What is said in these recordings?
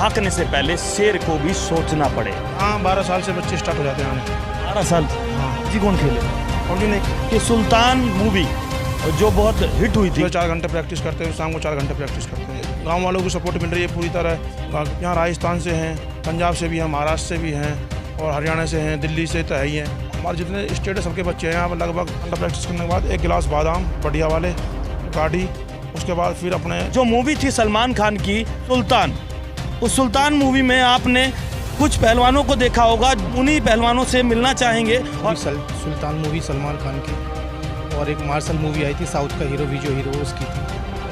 झांकने से पहले शेर को भी सोचना पड़े। हाँ, 12 साल से बच्चे स्टार्ट हो जाते हैं आने। 12 साल? हाँ। जी कौन खेले? और भी नहीं कि सुल्तान मूवी जो बहुत हिट हुई थी, 4 घंटे प्रैक्टिस करते हैं, शाम को 4 घंटे प्रैक्टिस करते हैं। गांव वालों को सपोर्ट मिल रही है पूरी तरह। यहाँ राजस्थान से हैं, पंजाब से भी हैं, महाराष्ट्र से भी हैं और हरियाणा से हैं, दिल्ली से तो है ही हैं। हमारे जितने स्टेट है सबके बच्चे हैं यहाँ पर। लगभग घंटा प्रैक्टिस करने के बाद 1 गिलास बादाम बढ़िया वाले गाड़ी, उसके बाद फिर अपने जो मूवी थी सलमान खान की सुल्तान, उस सुल्तान मूवी में आपने कुछ पहलवानों को देखा होगा, उन्हीं पहलवानों से मिलना चाहेंगे। और सुल्तान मूवी सलमान खान की, और एक मार्शल मूवी आई थी साउथ का हीरो विजो हीरो, उसकी थी।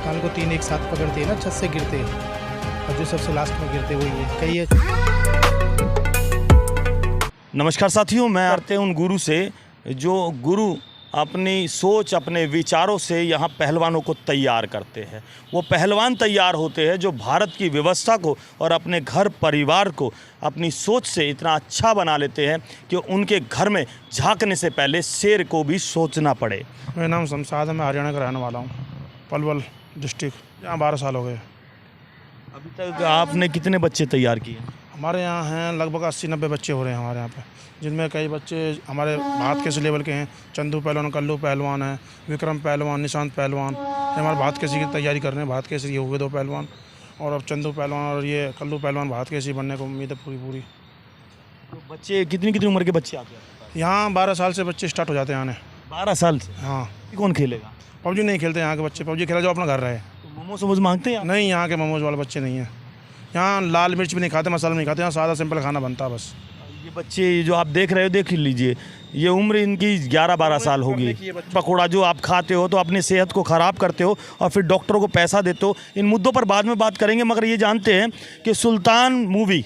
खान को 3 एक साथ पकड़ते हैं ना, छत से गिरते हैं और जो सबसे लास्ट में गिरते वही है। कई है। नमस्कार साथियों, मैं आते हैं उन गुरु से जो गुरु अपनी सोच, अपने विचारों से यहाँ पहलवानों को तैयार करते हैं। वो पहलवान तैयार होते हैं जो भारत की व्यवस्था को और अपने घर परिवार को अपनी सोच से इतना अच्छा बना लेते हैं कि उनके घर में झांकने से पहले शेर को भी सोचना पड़े। मेरा नाम शमशाद है, मैं हरियाणा का रहने वाला हूँ, पलवल डिस्ट्रिक्ट। यहाँ 12 साल हो गए। अभी तक आपने कितने बच्चे तैयार किए? हमारे यहाँ हैं लगभग 80-90 बच्चे हो रहे हैं हमारे यहाँ पे, जिनमें कई बच्चे हमारे भारत के लेवल के हैं। चंदू पहलवान, कल्लू पहलवान है, विक्रम पहलवान, निशांत पहलवान, ये हमारे भारत केसरी की तैयारी कर रहे हैं। भारत केसरी हुए 2 पहलवान, और अब चंदू पहलवान और ये कल्लू पहलवान भारत केसरी बनने को उम्मीद है पूरी। तो बच्चे कितनी उम्र के बच्चे आते हैं यहाँ? 12 साल से बच्चे स्टार्ट हो जाते हैं आने। 12 साल से? हाँ। कौन खेलेगा? पबजी नहीं खेलते यहाँ के बच्चे। पबजी खेला जो अपना घर रहे। तो मोमोज वोमोज मांगते हैं? नहीं, यहाँ के मोमोज वाले बच्चे नहीं हैं। यहाँ लाल मिर्च भी नहीं खाते, मसाला नहीं खाते, यहाँ सादा सिंपल खाना बनता है बस। ये बच्चे जो आप देख रहे हो, देख लीजिए, ये उम्र इनकी 11-12 साल होगी। पकौड़ा जो आप खाते हो तो अपनी सेहत को ख़राब करते हो और फिर डॉक्टरों को पैसा देते हो। इन मुद्दों पर बाद में बात करेंगे, मगर ये जानते हैं कि सुल्तान मूवी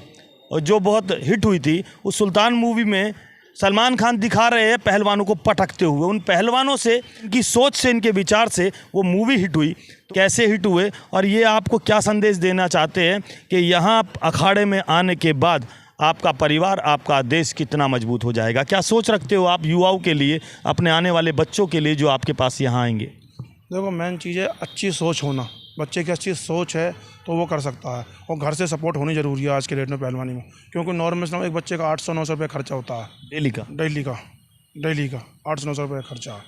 जो बहुत हिट हुई थी, उस सुल्तान मूवी में सलमान खान दिखा रहे हैं पहलवानों को पटकते हुए। उन पहलवानों से, इनकी सोच से, इनके विचार से वो मूवी हिट हुई। कैसे हिट हुए और ये आपको क्या संदेश देना चाहते हैं कि यहाँ अखाड़े में आने के बाद आपका परिवार, आपका देश कितना मजबूत हो जाएगा? क्या सोच रखते हो आप युवाओं के लिए, अपने आने वाले बच्चों के लिए जो आपके पास यहाँ आएंगे? देखो, मेन चीज़ है अच्छी सोच होना। बच्चे की अच्छी सोच है तो वो कर सकता है, और घर से सपोर्ट होनी ज़रूरी है आज के डेट में पहलवानी में। क्योंकि नॉर्मल एक बच्चे का 800-900 रुपये खर्चा होता है डेली का 800-900 रुपये खर्चा है।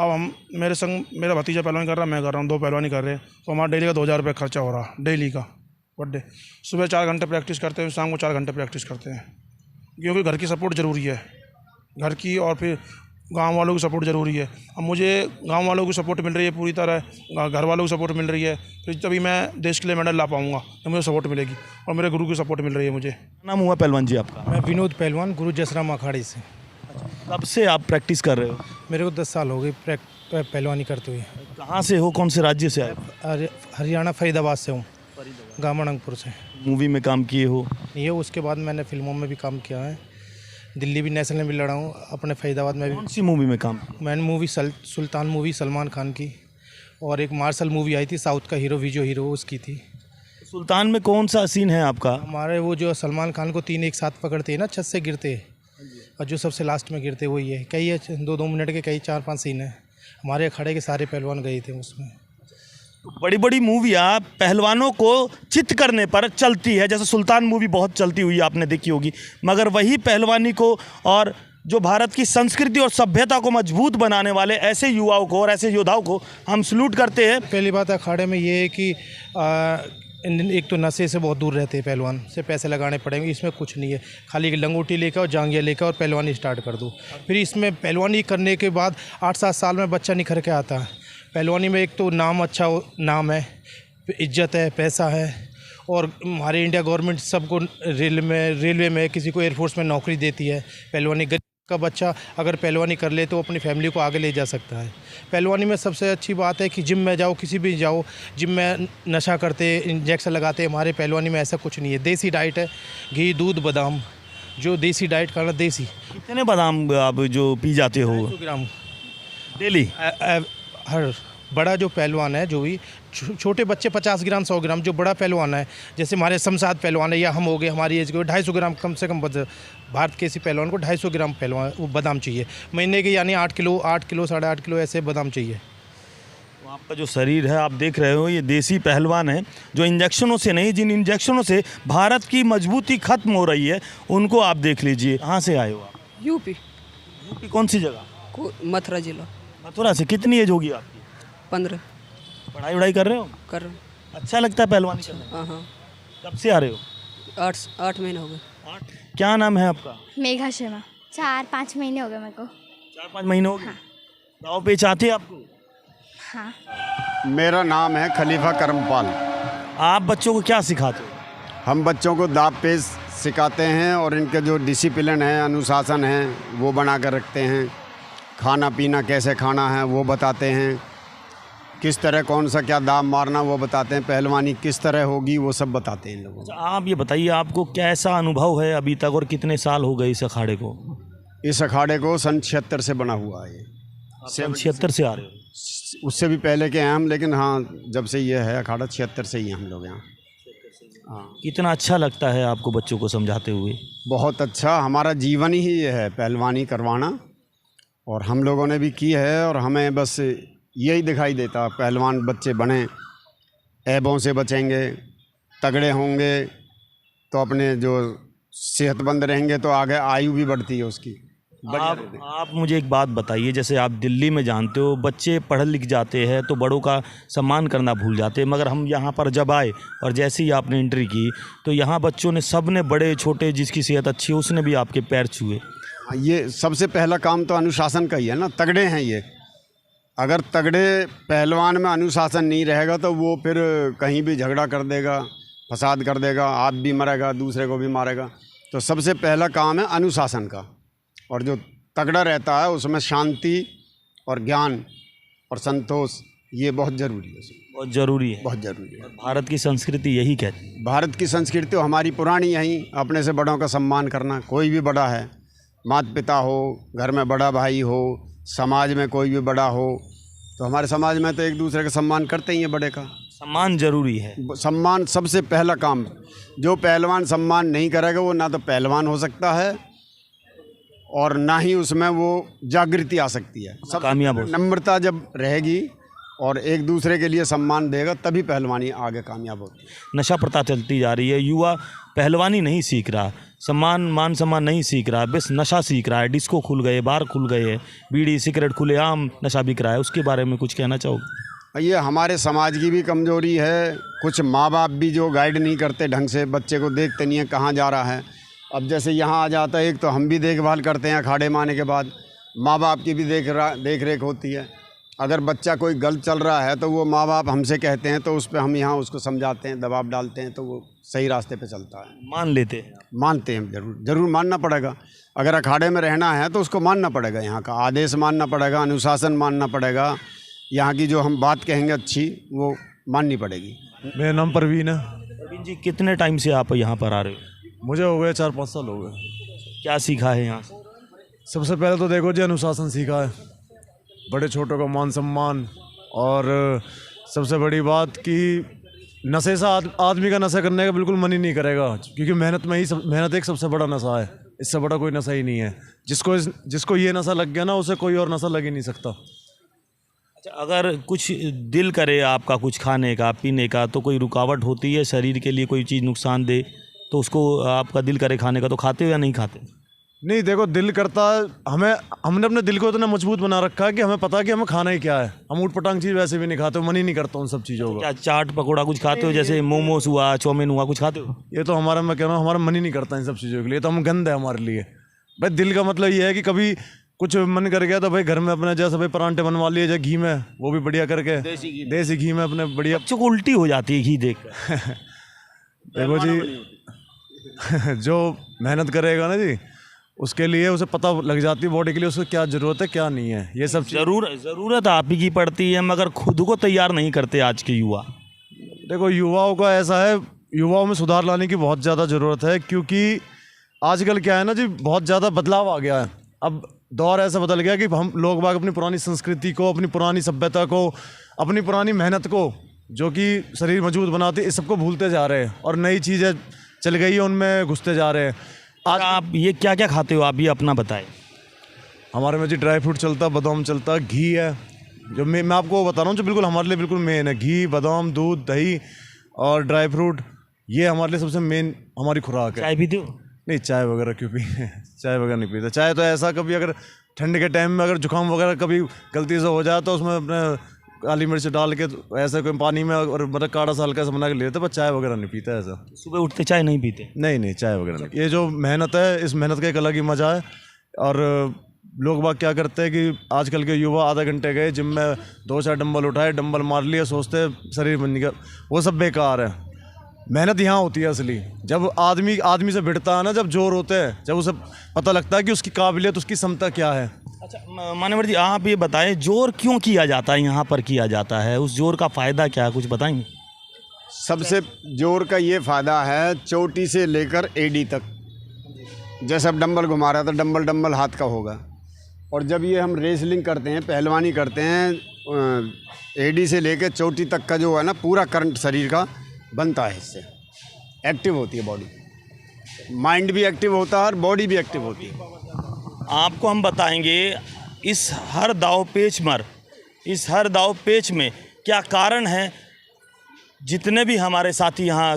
अब हम मेरा भतीजा पहलवानी कर रहा है, मैं कर रहा हूँ, 2 पहलवानी कर रहे हैं, तो हमारा डेली का 2000 रुपये खर्चा हो रहा है डेली का पर डे। सुबह 4 घंटे प्रैक्टिस करते हैं, शाम को 4 घंटे प्रैक्टिस करते हैं, क्योंकि घर की सपोर्ट ज़रूरी है, घर की, और फिर गांव वालों की सपोर्ट ज़रूरी है। अब मुझे गांव वालों की सपोर्ट मिल रही है पूरी तरह, घर वालों की सपोर्ट मिल रही है, फिर तभी मैं देश के लिए मेडल ला पाऊँगा तो मुझे सपोर्ट मिलेगी, और मेरे गुरु की सपोर्ट मिल रही है मुझे। नाम हुआ पहलवान जी आपका? मैं विनोद पहलवान, गुरु जसराम अखाड़े से। कब से आप प्रैक्टिस कर रहे हो? मेरे को 10 साल हो गए पहलवानी करते हुए। कहाँ से हो, कौन से राज्य से आए? हरियाणा फरीदाबाद से हूँ, गामणंगपुर से। मूवी में काम किए हो? ये उसके बाद मैंने फिल्मों में भी काम किया है, दिल्ली भी, नेशनल में भी लड़ा हूँ, अपने फरीदाबाद में भी। कौन सी मूवी में काम? मैंने मूवी सुल्तान मूवी सलमान खान की, और एक मार्शल मूवी आई थी साउथ का हीरो विजो हीरो, उसकी थी। सुल्तान में कौन सा सीन है आपका? हमारे वो जो सलमान खान को 3 एक साथ पकड़ते हैं ना, छत से गिरते हैं और जो सबसे लास्ट में गिरते वही है। कई है, 2-2 मिनट के कई 4-5 सीन है। हमारे अखाड़े के सारे पहलवान गए थे उसमें। बड़ी बड़ी मूवियाँ पहलवानों को चित करने पर चलती है, जैसे सुल्तान मूवी बहुत चलती हुई आपने देखी होगी, मगर वही पहलवानी को और जो भारत की संस्कृति और सभ्यता को मजबूत बनाने वाले ऐसे युवाओं को और ऐसे योद्धाओं को हम सलूट करते हैं। पहली बात अखाड़े में ये है कि एक तो नशे से बहुत दूर रहते हैं, पहलवान से पैसे लगाने पड़ेंगे, इसमें कुछ नहीं है। खाली लंगोटी लेकर और जांघिया लेकर और पहलवानी स्टार्ट कर दो। फिर इसमें पहलवानी करने के बाद 8-7 साल में बच्चा निखर के आता है। पहलवानी में एक तो नाम, अच्छा नाम है, इज्जत है, पैसा है, और हमारे इंडिया गवर्नमेंट सबको रेलवे में किसी को एयरफोर्स में नौकरी देती है। पहलवानी का बच्चा अगर पहलवानी कर ले तो अपनी फैमिली को आगे ले जा सकता है। पहलवानी में सबसे अच्छी बात है कि जिम में जाओ, किसी भी जाओ, जिम में नशा करते, इंजेक्शन लगाते, हमारे पहलवानी में ऐसा कुछ नहीं है। देसी डाइट है, घी, दूध, बादाम, जो देसी डाइट खाना, देसी। कितने बादाम आप जो पी जाते हो? 250 ग्राम डेली? हर बड़ा जो पहलवान है, जो भी छोटे बच्चे 50 ग्राम 100 ग्राम, जो बड़ा पहलवान है जैसे हमारे शमशाद पहलवान है या हम हो गए, हमारी एज के 250 ग्राम कम से कम। भारत के इसी पहलवान को 250 ग्राम पहलवान वो बादाम चाहिए महीने के, यानी 8 किलो 8 किलो 8.5 किलो ऐसे बादाम चाहिए। तो आपका जो शरीर है आप देख रहे हो, ये देसी पहलवान है जो इंजेक्शनों से नहीं, जिन इंजेक्शनों से भारत की मजबूती खत्म हो रही है उनको आप देख लीजिए। कहाँ से आए हो आप? यूपी यूपी कौन सी जगह? मथुरा जिला। मथुरा से। कितनी एज होगी आपकी? 15 पढ़ाई वढ़ाई कर रहे हो? कर रहा हूँ। अच्छा लगता है पहलवानी करना? हाँ हाँ, कब से आ रहे हो? 8 महीने हो गए। क्या नाम है आपका? मेघा शर्मा। 4-5 महीने हो गए मेरे को। 4-5 महीने हो गए। दाव पेच आते हैं आपको? हाँ। मेरा नाम है खलीफा करमपाल। आप बच्चों को क्या सिखाते हो? हम बच्चों को दाव पेच सिखाते हैं और इनके जो डिसिप्लिन है, अनुशासन है, वो बना कर रखते हैं। खाना पीना कैसे खाना है वो बताते हैं, किस तरह कौन सा क्या दाव मारना वो बताते हैं, पहलवानी किस तरह होगी वो सब बताते हैं इन लोगों को। अच्छा, आप ये बताइए आपको कैसा अनुभव है अभी तक और कितने साल हो गए इस अखाड़े को? इस अखाड़े को सन 76 से बना हुआ है ये। 76 से आ रहे हो? उससे भी पहले के हैं हम, लेकिन हाँ जब से ये है अखाड़ा 76 से ही हैं हम लोग यहाँ। हाँ, कितना अच्छा लगता है आपको बच्चों को समझाते हुए? बहुत अच्छा। हमारा जीवन ही ये है पहलवानी करवाना, और हम लोगों ने भी की है, और हमें बस यही दिखाई देता पहलवान बच्चे बने, ऐबों से बचेंगे, तगड़े होंगे तो अपने जो सेहतमंद रहेंगे तो आगे आयु भी बढ़ती है उसकी। आप मुझे एक बात बताइए, जैसे आप दिल्ली में जानते हो बच्चे पढ़ लिख जाते हैं तो बड़ों का सम्मान करना भूल जाते हैं, मगर हम यहाँ पर जब आए और जैसे ही आपने एंट्री की तो यहाँ बच्चों ने, सब ने, बड़े छोटे, जिसकी सेहत अच्छी है उसने भी आपके पैर छुए। ये सबसे पहला काम तो अनुशासन का ही है ना। तगड़े हैं ये, अगर तगड़े पहलवान में अनुशासन नहीं रहेगा तो वो फिर कहीं भी झगड़ा कर देगा, फसाद कर देगा, आप भी मरेगा, दूसरे को भी मारेगा। तो सबसे पहला काम है अनुशासन का, और जो तगड़ा रहता है उसमें शांति और ज्ञान और संतोष, ये बहुत ज़रूरी है। बहुत ज़रूरी है, बहुत ज़रूरी है। भारत की संस्कृति यही कहती है। भारत की संस्कृति तो हमारी पुरानी यही, अपने से बड़ों का सम्मान करना। कोई भी बड़ा है, माता पिता हो, घर में बड़ा भाई हो, समाज में कोई भी बड़ा हो, तो हमारे समाज में तो एक दूसरे का सम्मान करते ही हैं। बड़े का सम्मान जरूरी है। सम्मान सबसे पहला काम। जो पहलवान सम्मान नहीं करेगा वो ना तो पहलवान हो सकता है और ना ही उसमें वो जागृति आ सकती है। सब कामयाब हो। नम्रता जब रहेगी और एक दूसरे के लिए सम्मान देगा तभी पहलवानी आगे कामयाब होती है। नशा प्रथा चलती जा रही है, युवा पहलवानी नहीं सीख रहा, मान सम्मान नहीं सीख रहा, बस नशा सीख रहा है। डिस्को खुल गए, बार खुल गए, बीड़ी सिगरेट खुलेआम नशा बिक रहा है। उसके बारे में कुछ कहना चाहोगे? ये हमारे समाज की भी कमज़ोरी है। कुछ माँ बाप भी जो गाइड नहीं करते ढंग से, बच्चे को देखते नहीं है कहाँ जा रहा है। अब जैसे यहाँ आ जाता है एक, तो हम भी देखभाल करते हैं, अखाड़े में आने के बाद माँ बाप की भी देख रेख होती है। अगर बच्चा कोई गलत चल रहा है तो वो माँ बाप हमसे कहते हैं, तो उस पर हम यहाँ उसको समझाते हैं, दबाव डालते हैं, तो वो सही रास्ते पे चलता है। मान लेते हैं? मानते हैं, ज़रूर मानना पड़ेगा। अगर अखाड़े में रहना है तो उसको मानना पड़ेगा, यहाँ का आदेश मानना पड़ेगा, अनुशासन मानना पड़ेगा, यहाँ की जो हम बात कहेंगे अच्छी वो माननी पड़ेगी। मेरा नाम परवीन है। प्रवीण जी, कितने टाइम से आप यहाँ पर आ रहे हो? मुझे हो गए 4-5 साल हो गए। क्या सीखा है यहाँ से? सबसे पहले तो देखो जी अनुशासन सीखा है, बड़े छोटों का मान सम्मान, और सबसे बड़ी बात कि नशे से आदमी का नशा करने का बिल्कुल मन ही नहीं करेगा, क्योंकि मेहनत एक सबसे बड़ा नशा है। इससे बड़ा कोई नशा ही नहीं है। जिसको ये नशा लग गया ना, उसे कोई और नशा लग ही नहीं सकता। अच्छा, अगर कुछ दिल करे आपका कुछ खाने का पीने का, तो कोई रुकावट होती है शरीर के लिए? कोई चीज़ नुकसान दे तो उसको आपका दिल करे खाने का, तो खाते हो या नहीं खाते? नहीं, देखो दिल करता है, हमने अपने दिल को इतना मजबूत बना रखा है कि हमें पता है कि हमें खाना ही क्या है। हम ऊट पटांग चीज़ वैसे भी नहीं खाते, मन ही नहीं करता उन सब चीज़ों को। क्या चाट पकौड़ा कुछ खाते हो? जैसे मोमोस हुआ, चाउमीन हुआ, कुछ खाते हो? ये तो मैं कह रहा हूँ, हमारा मन ही नहीं करता इन सब चीज़ों के लिए, तो हम गंद है हमारे लिए। भाई दिल का मतलब ये है कि कभी कुछ मन कर गया तो भाई घर में अपने जैसे भाई परांठे बनवा लिए, जैसे घी में, वो भी बढ़िया करके देसी घी में अपने बढ़िया। बच्चों को उल्टी हो जाती है घी देख कर। देखो जी जो मेहनत करेगा ना जी, उसके लिए उसे पता लग जाती है बॉडी के लिए उसको क्या ज़रूरत है क्या नहीं है। ये सब ज़रूरत आप ही की पड़ती है, मगर खुद को तैयार नहीं करते आज के युवा। देखो युवाओं का ऐसा है, युवाओं में सुधार लाने की बहुत ज़्यादा ज़रूरत है, क्योंकि आजकल क्या है ना जी, बहुत ज़्यादा बदलाव आ गया है। अब दौर ऐसा बदल गया कि हम लोग बाग अपनी पुरानी संस्कृति को, अपनी पुरानी सभ्यता को, अपनी पुरानी मेहनत को, जो कि शरीर मजबूत बनाती है, इस सबको भूलते जा रहे हैं और नई चीज़ें चल गई है उनमें घुसते जा रहे हैं। आज आप ये क्या क्या खाते हो? आप ये अपना बताएं। हमारे में जी ड्राई फ्रूट चलता, बादाम चलता, घी है, जो मैं आपको बता रहा हूँ जो बिल्कुल हमारे लिए बिल्कुल मेन है, घी, बादाम, दूध, दही और ड्राई फ्रूट, ये हमारे लिए सबसे मेन हमारी खुराक है। चाय पीते हो? नहीं, चाय वगैरह क्यों पी चाय वगैरह नहीं पीता। चाय तो ऐसा कभी अगर ठंड के टाइम में अगर जुकाम वगैरह कभी गलती से हो जाए तो उसमें अपने काली मिर्च डाल के ऐसे कोई पानी में और मतलब काढ़ा सा हल्का सा बना के लेते, पर चाय वगैरह नहीं पीता ऐसा। सुबह उठते चाय नहीं पीते? नहीं, चाय वगैरह नहीं। ये जो मेहनत है, इस मेहनत का एक अलग ही मज़ा है। और लोग बाग क्या करते हैं कि आजकल के युवा आधा घंटे गए जिम में, 2-4 डंबल उठाए, डंबल मार लिए, सोचते हैं शरीर बन गया, वो सब बेकार है। मेहनत यहाँ होती है असली, जब आदमी से भिड़ता है ना, जब जोर होते हैं, जब उसे पता लगता है कि उसकी काबिलियत, उसकी क्षमता क्या है। अच्छा मान्यवर जी, आप ये बताएं जोर क्यों किया जाता है, यहाँ पर किया जाता है, उस जोर का फ़ायदा क्या है, कुछ बताएंगे? सबसे जोर का ये फ़ायदा है, चोटी से लेकर एडी तक। जैसे अब डंबल घुमा रहा था, डंबल हाथ का होगा। और जब ये हम रेसलिंग करते हैं, पहलवानी करते हैं, एडी से लेकर चोटी तक का जो है ना, पूरा करंट शरीर का बनता है। इससे एक्टिव होती है बॉडी, माइंड भी एक्टिव होता है और बॉडी भी एक्टिव होती है। आपको हम बताएंगे इस हर दाव पेच में क्या कारण है। जितने भी हमारे साथी यहाँ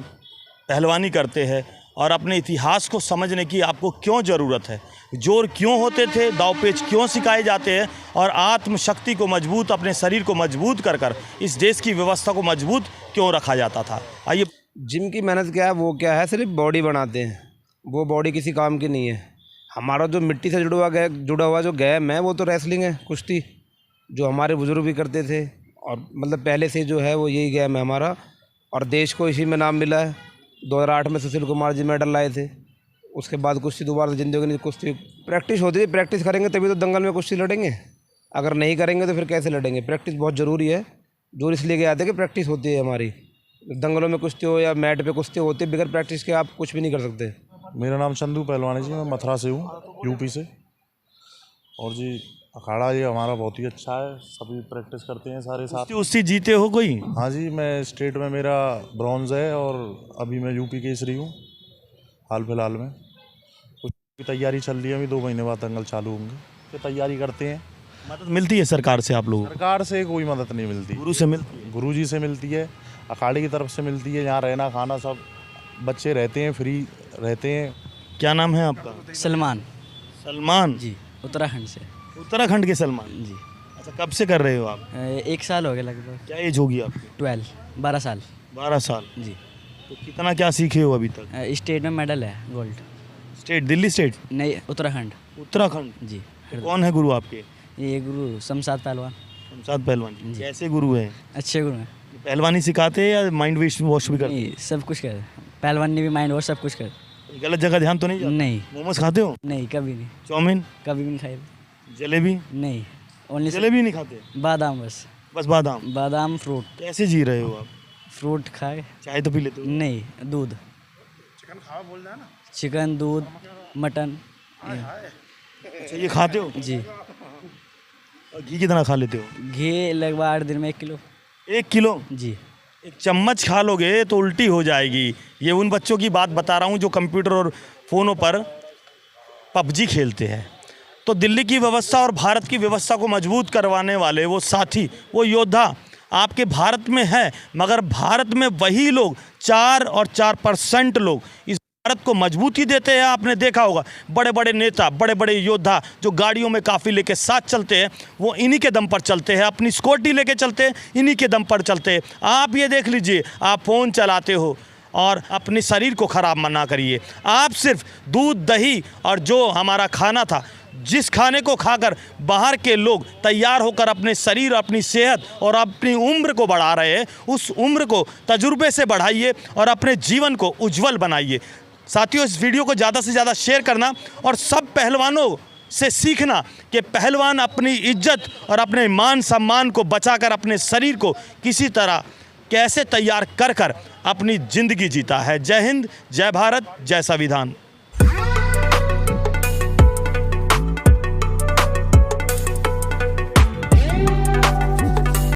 पहलवानी करते हैं और अपने इतिहास को समझने की आपको क्यों ज़रूरत है, जोर क्यों होते थे, दाव पेच क्यों सिखाए जाते हैं, और आत्मशक्ति को मजबूत, अपने शरीर को मजबूत कर इस देश की व्यवस्था को मजबूत क्यों रखा जाता था। आइए। जिम की मेहनत क्या है, वो क्या है, सिर्फ बॉडी बनाते हैं, वो बॉडी किसी काम की नहीं है। हमारा जो मिट्टी से जुड़ा हुआ जो गेम है, वो तो रेसलिंग है, कुश्ती, जो हमारे बुजुर्ग भी करते थे, और मतलब पहले से जो है वो यही गेम है हमारा, और देश को इसी में नाम मिला है। 2008 में सुशील कुमार जी मेडल लाए थे। उसके बाद कुश्ती दोबारा जिंदगी में कुश्ती प्रैक्टिस होती है, प्रैक्टिस करेंगे तभी तो दंगल में कुश्ती लड़ेंगे, अगर नहीं करेंगे तो फिर कैसे लड़ेंगे। प्रैक्टिस बहुत ज़रूरी है, जोर इसलिए गया था कि प्रैक्टिस होती है हमारी। दंगलों में कुश्ती हो या मैट पे कुश्ती होती है, बगैर प्रैक्टिस के आप कुछ भी नहीं कर सकते। मेरा नाम चंदू पहलवानी जी, मैं मथुरा से हूँ, यूपी से। और जी अखाड़ा ये हमारा बहुत ही अच्छा है, सभी प्रैक्टिस करते हैं सारे साथ। उससे जीते हो कोई? हाँ जी, मैं स्टेट में मेरा ब्रॉन्ज है, और अभी मैं यूपी केसरी हूँ हाल फिलहाल में। कुछ की तैयारी चल रही है, अभी 2 महीने बाद दंगल चालू होंगे, तो तैयारी करते हैं। मदद मिलती है सरकार से आप लोगों को? सरकार से कोई मदद नहीं मिलती, गुरु से मिलती है? गुरु जी से मिलती है, अखाड़े की तरफ से मिलती है। यहाँ रहना खाना सब बच्चे रहते हैं, फ्री रहते हैं। क्या नाम है आपका? सलमान जी, उत्तराखंड से। उत्तराखंड के सलमान जी। अच्छा, कब से कर रहे हो आप? 1 साल हो गया लगभग। क्या एज होगी आपकी? 12 साल। 12 साल जी। तो कितना क्या सीखे हो अभी तक? स्टेट में मेडल है, गोल्ड। स्टेट? दिल्ली स्टेट? नहीं, उत्तराखंड। उत्तराखंड जी। तो कौन है गुरु आपके? ये गुरु शमशाद पहलवान। शमशाद पहलवान। कैसे गुरु हैं? अच्छे गुरु हैं। पहलवानी सिखाते हैं या माइंड वॉश भी करते हैं? नहीं, सब कुछ कर, पहलवानी भी, माइंड वॉश, सब कुछ कर। गलत जगह ध्यान तो नहीं जाता? नहीं। मोमोज खाते हो? नहीं, कभी नहीं। चाउमीन? कभी भी नहीं खाई। जलेबी? नहीं, ओनली जलेबी नहीं खाते? बादाम, बस बादाम फ्रूट। कैसे जी रहे हो आप? फ्रूट खाए। चाय तो पी लेते हो? नहीं, दूध। चिकन, दूध, मटन। अच्छा, ये खाते हो? जी। और घी कितना खा लेते हो? घी लगभग 8 दिन में 1 किलो। 1 किलो? जी। 1 चम्मच खा लोगे तो उल्टी हो जाएगी। ये उन बच्चों की बात बता रहा हूँ जो कंप्यूटर और फ़ोनों पर पबजी खेलते हैं। तो दिल्ली की व्यवस्था और भारत की व्यवस्था को मजबूत करवाने वाले वो साथी, वो योद्धा आपके भारत में है, मगर भारत में वही लोग 4% लोग इस भारत को मजबूती देते हैं। आपने देखा होगा बड़े बड़े नेता, बड़े बड़े योद्धा जो गाड़ियों में काफ़ी लेके साथ चलते हैं, वो इन्हीं के दम पर चलते हैं, अपनी स्कूटी लेके चलते हैं, इन्हीं के दम पर चलते हैं। आप ये देख लीजिए, आप फ़ोन चलाते हो और अपने शरीर को ख़राब मना करिए। आप सिर्फ दूध, दही और जो हमारा खाना था, जिस खाने को खाकर बाहर के लोग तैयार होकर अपने शरीर, अपनी सेहत और अपनी उम्र को बढ़ा रहे हैं, उस उम्र को तजुर्बे से बढ़ाइए और अपने जीवन को उज्जवल बनाइए। साथियों, इस वीडियो को ज़्यादा से ज़्यादा शेयर करना और सब पहलवानों से सीखना कि पहलवान अपनी इज्जत और अपने मान सम्मान को बचाकर अपने शरीर को किसी तरह कैसे तैयार कर अपनी ज़िंदगी जीता है। जय हिंद, जय भारत, जय संविधान।